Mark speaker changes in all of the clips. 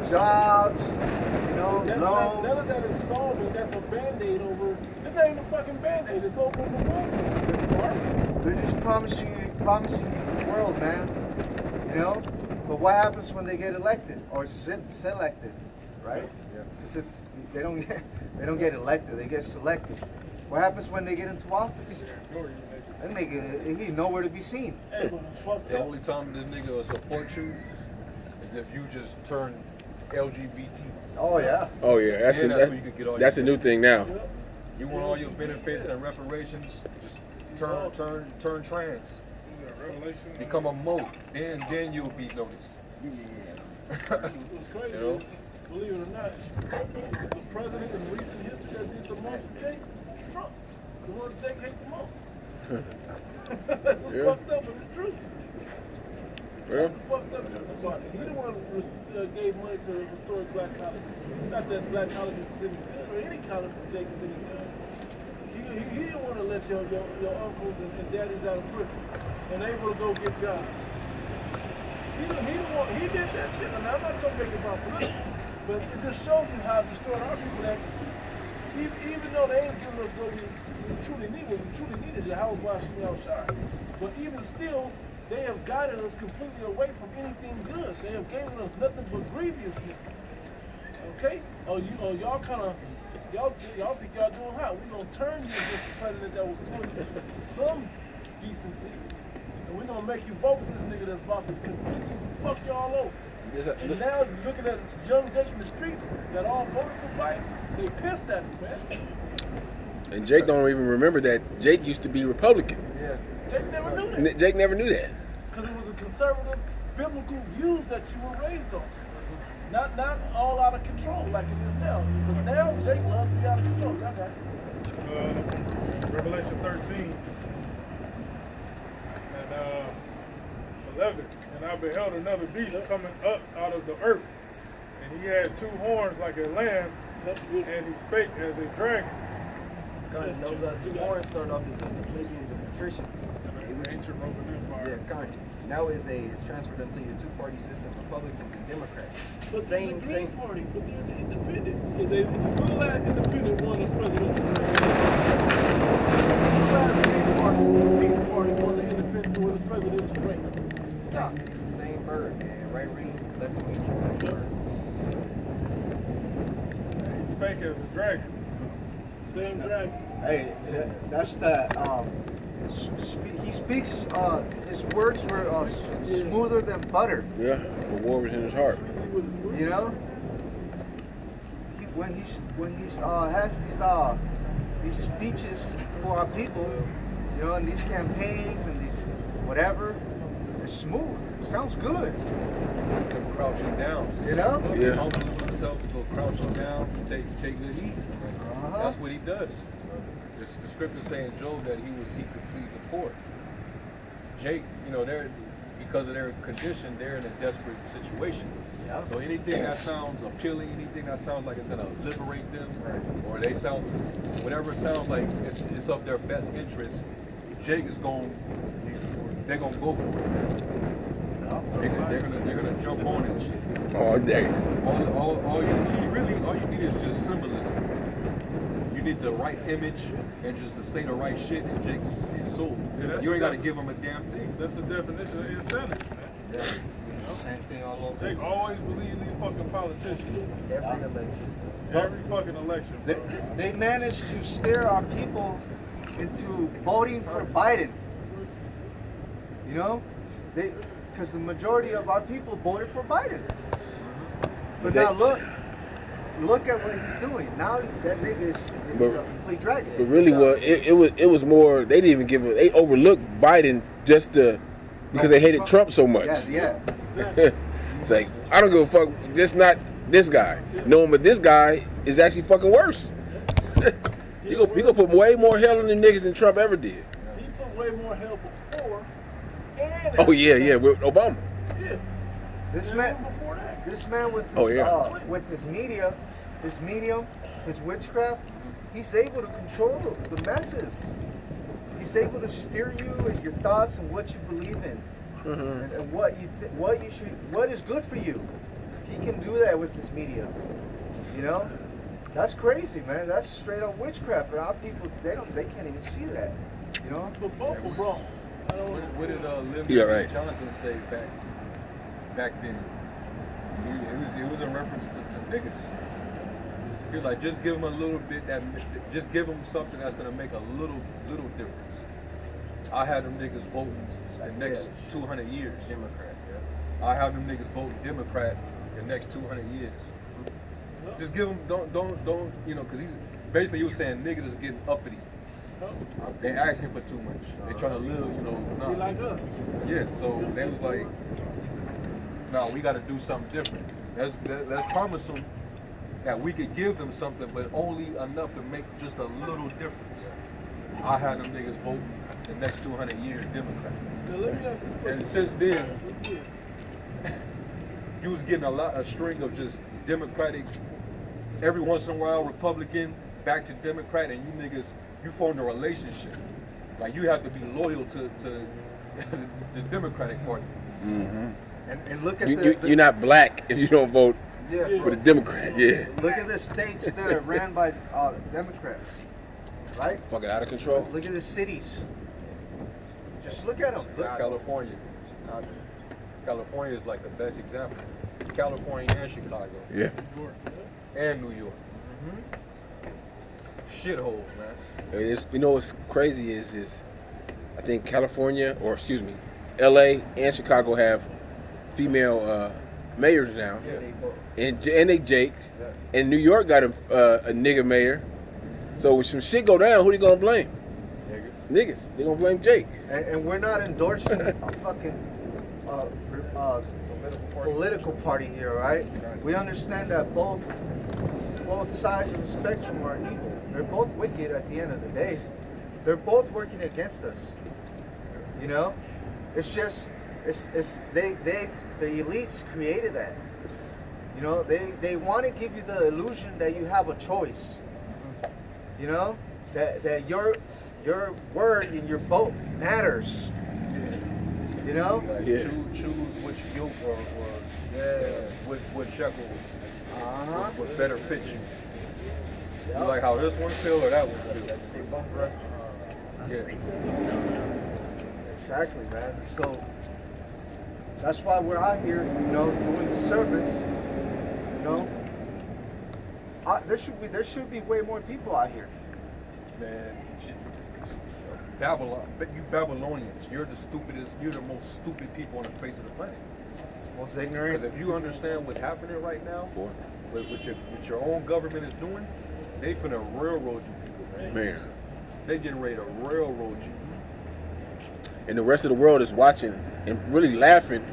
Speaker 1: jobs, loans.
Speaker 2: None of that is solving. That's a band-aid over. This ain't a fucking band-aid. It's over the world.
Speaker 1: They're just promising you the world, man. But what happens when they get elected or selected, right?
Speaker 3: Yeah.
Speaker 1: Because they don't get elected. They get selected. What happens when they get into office? That nigga, he's nowhere to be seen.
Speaker 3: The only time this nigga will support you is if you just turn LGBT.
Speaker 1: Oh yeah.
Speaker 4: Oh yeah,
Speaker 3: That's where you can get all
Speaker 4: that's a
Speaker 3: your
Speaker 4: new thing now.
Speaker 3: You want all your benefits and reparations? Just turn trans. Become a moat, then you'll be noticed.
Speaker 2: What's crazy is, believe it or not, the president in recent history that did the most for Jake, Trump. The one Jake hates the most. That's what's fucked up, but it's true.
Speaker 4: Yeah.
Speaker 2: That's fucked up. He the one who gave money to historic black colleges. It's not that black colleges is any good, or any college for Jake is any good. He didn't want to let your uncles and daddies out of prison and able to go get jobs. He did that shit. I mean, I'm not trying to make it about politics, but it just shows you how destroyed our people that even though they ain't giving us what we truly needed, the house washing outside. But even still, they have guided us completely away from anything good. They have given us nothing but grievousness. Okay? Y'all kind of. Y'all think y'all doing hot. We're going to turn you against the president that was doing some decency. And we're going to make you vote for this nigga that's about to completely fuck y'all over. And now you're looking at young Jake in the streets that all voted for Biden. They pissed at him, man.
Speaker 4: And Jake don't even remember that Jake used to be Republican.
Speaker 1: Yeah.
Speaker 2: Jake never knew that.
Speaker 4: Jake never knew that.
Speaker 2: Because it was a conservative, biblical views that you were raised on. Not all out of control like it is now. But now Jake loves to be out of control. Y'all got it.
Speaker 5: Revelation 13 and 11. And I beheld another beast coming up out of the earth. And he had two horns like a lamb, and he spake as a dragon.
Speaker 6: Those two horns start off as the plebeians and patricians.
Speaker 5: The ancient Roman Empire.
Speaker 6: Yeah, kind. Now it's transferred into your two-party system, Republicans and Democrats.
Speaker 2: But
Speaker 6: Same.
Speaker 2: Party, but there's the independent. The little ass independent won the presidential race. The last party, the Peace Party won the independent was the presidential race. Stop.
Speaker 6: It's the same bird, man. Right wing, left wing, same bird.
Speaker 5: And he spake as a dragon.
Speaker 2: Same dragon.
Speaker 1: Hey, that's that. He speaks. His words were smoother than butter.
Speaker 4: Yeah, the war was in his heart.
Speaker 1: When he has these speeches for our people, and these campaigns and these whatever, it's smooth. It sounds good.
Speaker 3: It's them crouching down.
Speaker 4: Yeah.
Speaker 3: Humble himself to go crouching down to take good heed. That's what he does. The scripture saying Job that he will seek to please the poor. Jake, they're because of their condition, they're in a desperate situation.
Speaker 1: Yeah.
Speaker 3: So anything that sounds appealing, anything that sounds like it's gonna liberate them, or they sound whatever sounds like it's of their best interest, Jake is they're gonna go for it. They're gonna jump on it and shit.
Speaker 4: All day.
Speaker 3: All you need is just symbolism. You need the right image and just to say the right shit, and Jake is sold.
Speaker 5: Yeah,
Speaker 3: you ain't got to give him a damn thing.
Speaker 5: That's the definition of insanity, man.
Speaker 1: Yeah. Same thing all over.
Speaker 5: Jake always believes these fucking politicians.
Speaker 6: Every election.
Speaker 5: Every fucking election.
Speaker 1: They managed to scare our people into voting for Biden. Because the majority of our people voted for Biden. But now look at what he's doing. Now that nigga is a complete dragon.
Speaker 4: But really, it was more. They didn't even give it. They overlooked Biden just because they hated Trump so much.
Speaker 1: Yeah.
Speaker 4: It's like I don't give a fuck. Just not this guy. No, but this guy is actually fucking worse. He gonna put way more hell in them niggas than Trump ever did.
Speaker 2: He put way more hell before. And
Speaker 4: Oh yeah, with Obama.
Speaker 2: Yeah.
Speaker 1: This man with his media, his medium, his witchcraft, he's able to control the masses. He's able to steer you and your thoughts and what you believe in, and what is good for you. He can do that with his media. You know? That's crazy, man. That's straight up witchcraft. But our people, they can't even see that. You know?
Speaker 2: But both were wrong.
Speaker 3: What did Lyndon Johnson say back then? It was a reference to niggas. He was like, just give them a little bit just give them something that's gonna make a little difference. I had them niggas voting the next 200 years.
Speaker 6: Democrat,
Speaker 3: I have them niggas voting Democrat the next 200 years. Just give them, don't, you know, because he was saying niggas is getting uppity. They asking for too much. They trying to live, you know.
Speaker 2: Be like us.
Speaker 3: Yeah, so they was like, no, we got to do something different. Let's promise them that we could give them something, but only enough to make just a little difference. I had them niggas voting the next 200 years Democrat.
Speaker 2: Now, let me ask this question.
Speaker 3: And since then, you was getting a string of just Democratic, every once in a while Republican, back to Democrat, and you niggas, you formed a relationship. Like you have to be loyal to the Democratic Party.
Speaker 4: Mm-hmm.
Speaker 1: And look at
Speaker 4: you're not black if you don't vote
Speaker 1: yeah,
Speaker 4: for the Democrat. Yeah.
Speaker 1: Look at the states that are ran by Democrats, right?
Speaker 4: Fucking out of control.
Speaker 1: Look at the cities. Just look at them. Look.
Speaker 3: California. California is like the best example. California and Chicago.
Speaker 4: Yeah.
Speaker 3: And New York. Shithole, man.
Speaker 4: It's, you know what's crazy is I think California, or excuse me, LA and Chicago have female mayors now.
Speaker 1: Yeah, they both.
Speaker 4: And they jaked.
Speaker 1: Yeah.
Speaker 4: And New York got a nigga mayor. So when some shit go down, who they gonna blame? Niggas. They gonna blame Jake.
Speaker 1: And we're not endorsing a fucking political party here, right? We understand that both sides of the spectrum are evil. They're both wicked at the end of the day. They're both working against us. You know? It's just the elites created that. You know, they want to give you the illusion that you have a choice. You know? That your word and your vote matters. You know?
Speaker 3: Like choose which yoke or which shekel would better fit you. You like how this one feel or that one feel?
Speaker 1: They both rest.
Speaker 3: Yeah.
Speaker 1: Exactly, man. So that's why we're out here, you know, doing the service. You know, there should be way more people out here.
Speaker 3: Man, Babylon, but you Babylonians, you're the most stupid people on the face of the planet.
Speaker 1: Most ignorant.
Speaker 3: Because if you understand what's happening right now, what your own government is doing, they finna railroad you people, man. They getting ready to railroad you.
Speaker 4: And the rest of the world is watching and really laughing.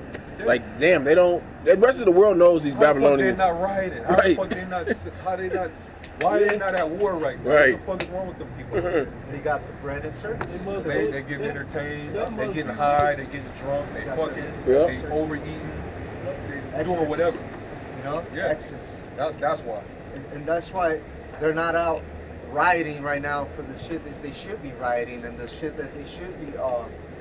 Speaker 4: Like, damn, they don't. The rest of the world knows these Babylonians.
Speaker 3: How the fuck they not rioting? How the fuck they not? Why are they not at war right now?
Speaker 4: Right.
Speaker 3: What the fuck is wrong with them people?
Speaker 1: They got the bread and services.
Speaker 3: They getting entertained. They getting high. They getting drunk. They fucking.
Speaker 4: Yeah.
Speaker 3: They overeating. They doing whatever.
Speaker 1: You know?
Speaker 3: Yeah.
Speaker 1: Excess.
Speaker 3: That's why.
Speaker 1: And that's why they're not out rioting right now for the shit that they should be rioting and the shit that they should be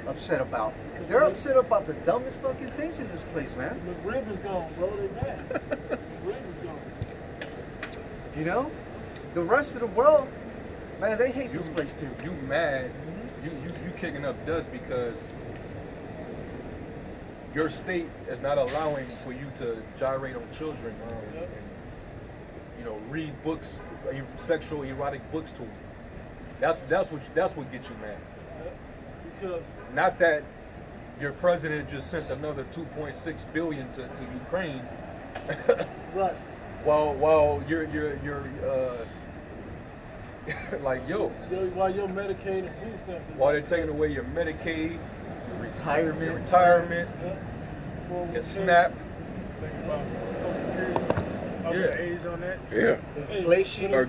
Speaker 1: upset about. They're upset about the dumbest fucking things in this place, man.
Speaker 2: The rib is gone, bro. They mad. The rib is gone.
Speaker 1: You know? The rest of the world, man, they hate this place too.
Speaker 3: You mad? You kicking up dust because your state is not allowing for you to gyrate on children and you know, read books, sexual erotic books to them. That's what gets you mad.
Speaker 2: Because
Speaker 3: not that your president just sent another 2.6 billion to Ukraine.
Speaker 2: right.
Speaker 3: While you're like
Speaker 2: while your Medicaid and food stamps.
Speaker 3: While they're taking away your Medicaid,
Speaker 1: retirement,
Speaker 3: your SNAP.
Speaker 5: Think about Social Security, up the age on that.
Speaker 4: Yeah.
Speaker 1: Inflation,
Speaker 4: or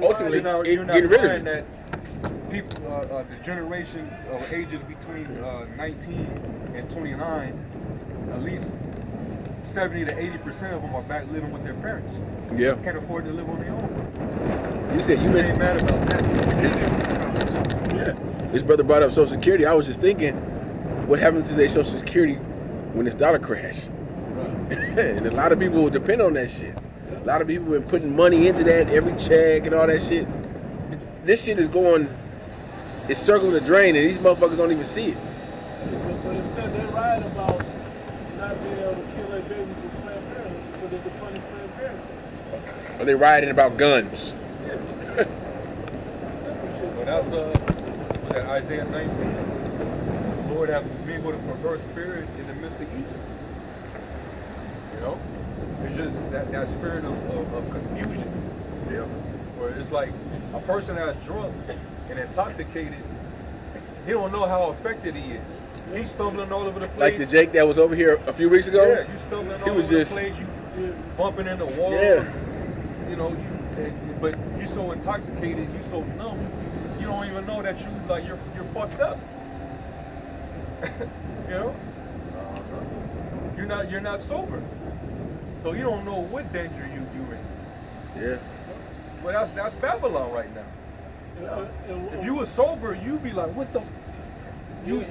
Speaker 4: ultimately
Speaker 3: you're not
Speaker 4: getting rid of
Speaker 3: finding
Speaker 4: it.
Speaker 3: that people, the generation of ages between 19 and 29, at least 70 to 80% of them are back living with their parents.
Speaker 4: Yeah.
Speaker 3: Can't afford to live on their own.
Speaker 4: You said you
Speaker 3: ain't mad about that.
Speaker 4: Yeah. This brother brought up Social Security. I was just thinking, what happened to their Social Security when this dollar crashed?
Speaker 3: Right.
Speaker 4: And a lot of people will depend on that shit. A lot of people have been putting money into that, every check and all that shit. This shit is going, it's circling the drain, and these motherfuckers don't even see it.
Speaker 2: But instead, they're right about not being able to kill their babies with Planned Parenthood because they're defunding Planned Parenthood.
Speaker 4: Or they're rioting about guns.
Speaker 2: Simple shit.
Speaker 3: But that's was that Isaiah 19. Lord have me with a perverse spirit in the midst of Egypt. You know? It's just that spirit of confusion.
Speaker 4: Yeah.
Speaker 3: Where it's like a person that's drunk and intoxicated, he don't know how affected he is. He's stumbling all over the place.
Speaker 4: Like the Jake that was over here a few weeks ago?
Speaker 3: Yeah, you stumbling all over the place, you bumping into walls.
Speaker 4: Yeah.
Speaker 3: You know, but you're so intoxicated, you're so numb, you don't even know that you're fucked up. You know? You're not sober. So you don't know what danger you're in.
Speaker 4: Yeah.
Speaker 3: Well, that's Babylon right now. If you were sober, you'd be like, what the? You be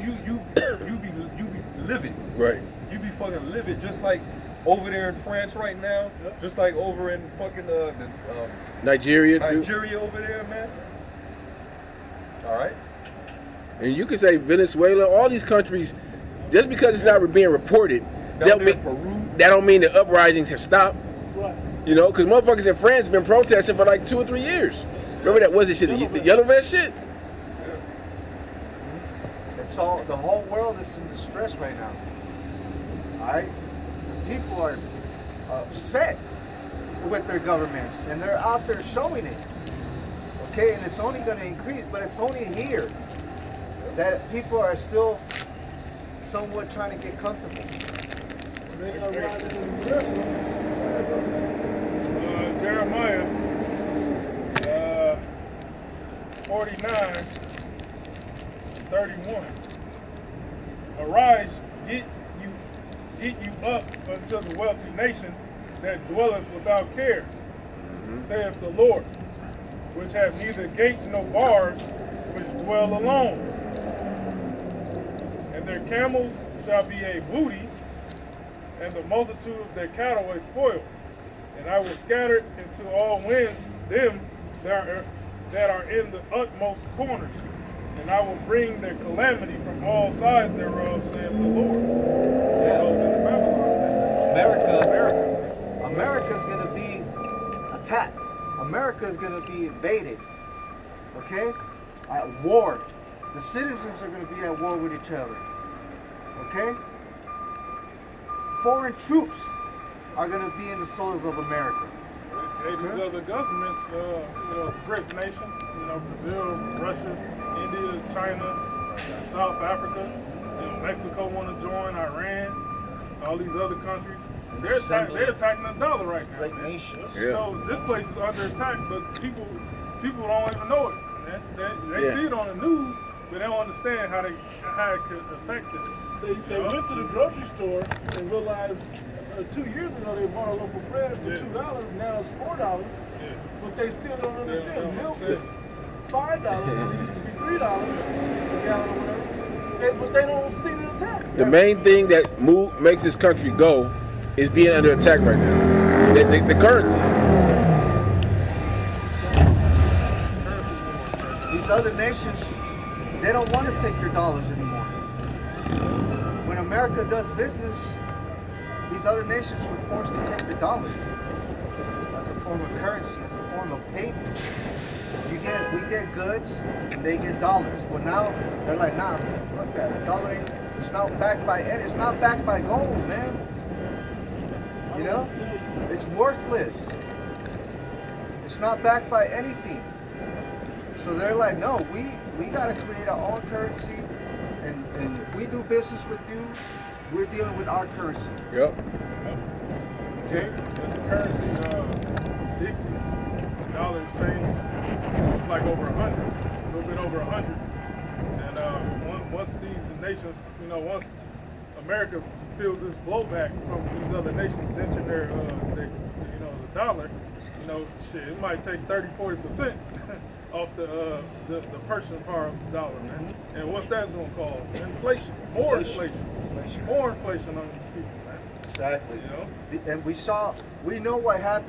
Speaker 3: livid.
Speaker 4: Right.
Speaker 3: You be fucking livid, just like over there in France right now, just like over in fucking
Speaker 4: Nigeria too.
Speaker 3: Nigeria over there, man. All right.
Speaker 4: And you can say Venezuela, all these countries, just because it's not being reported, that don't mean the uprisings have stopped.
Speaker 2: Right.
Speaker 4: You know, because motherfuckers in France have been protesting for like 2 or 3 years. Remember that, was it shit, the yellow vest shit?
Speaker 1: It's all, the whole world is in distress right now. Alright? People are upset with their governments and they're out there showing it. Okay, and it's only going to increase, but it's only here that people are still somewhat trying to get comfortable.
Speaker 5: Jeremiah 49:31. Arise, get you up unto the wealthy nation that dwelleth without care, saith the Lord, which have neither gates nor bars, which dwell alone. And their camels shall be a booty, and the multitude of their cattle a spoil. And I will scatter into all winds them that are in the utmost corners. And I will bring their calamity from all sides thereof, saith the Lord.
Speaker 1: America's going to be attacked. America's going to be invaded. Okay? At war. The citizens are going to be at war with each other. Okay? Foreign troops are going to be in the soils of America.
Speaker 5: These other governments, the BRICS nations, Brazil, Russia, India, China, South Africa, Mexico want to join, Iran, all these other countries. They're attacking the dollar right now.
Speaker 1: Great nations.
Speaker 4: Yeah.
Speaker 5: So this place is under attack, but people don't even know it. They see it on the news, but they don't understand how it could affect them.
Speaker 2: They went to the grocery store and realized 2 years ago they bought a loaf of bread for $2, now it's $4, but they still don't understand. Milk is $5, it used to be $3 a gallon or whatever, but they don't see the attack.
Speaker 4: The main thing that makes this country go is being under attack right now. The currency.
Speaker 1: These other nations, they don't want to take your dollars anymore. When America does business, these other nations were forced to take the dollar. That's a form of currency. It's a form of payment. We get goods, and they get dollars. But now they're like, nah, fuck that. The dollar ain't. It's not backed by gold, man. You know, it's worthless. It's not backed by anything. So they're like, no, we gotta create our own currency, and if we do business with you, we're dealing with our currency.
Speaker 4: Yep.
Speaker 5: The
Speaker 1: Okay?
Speaker 5: currency, Dixie, dollar exchange, it's like over 100, a little bit over 100. And once these nations, once America feels this blowback from these other nations ditching their the dollar, it might take 30-40% off the purchasing power of the dollar, man. And what's that's gonna cause? Inflation, more inflation on these people, man.
Speaker 1: Exactly.
Speaker 5: You know?
Speaker 1: And we know what happened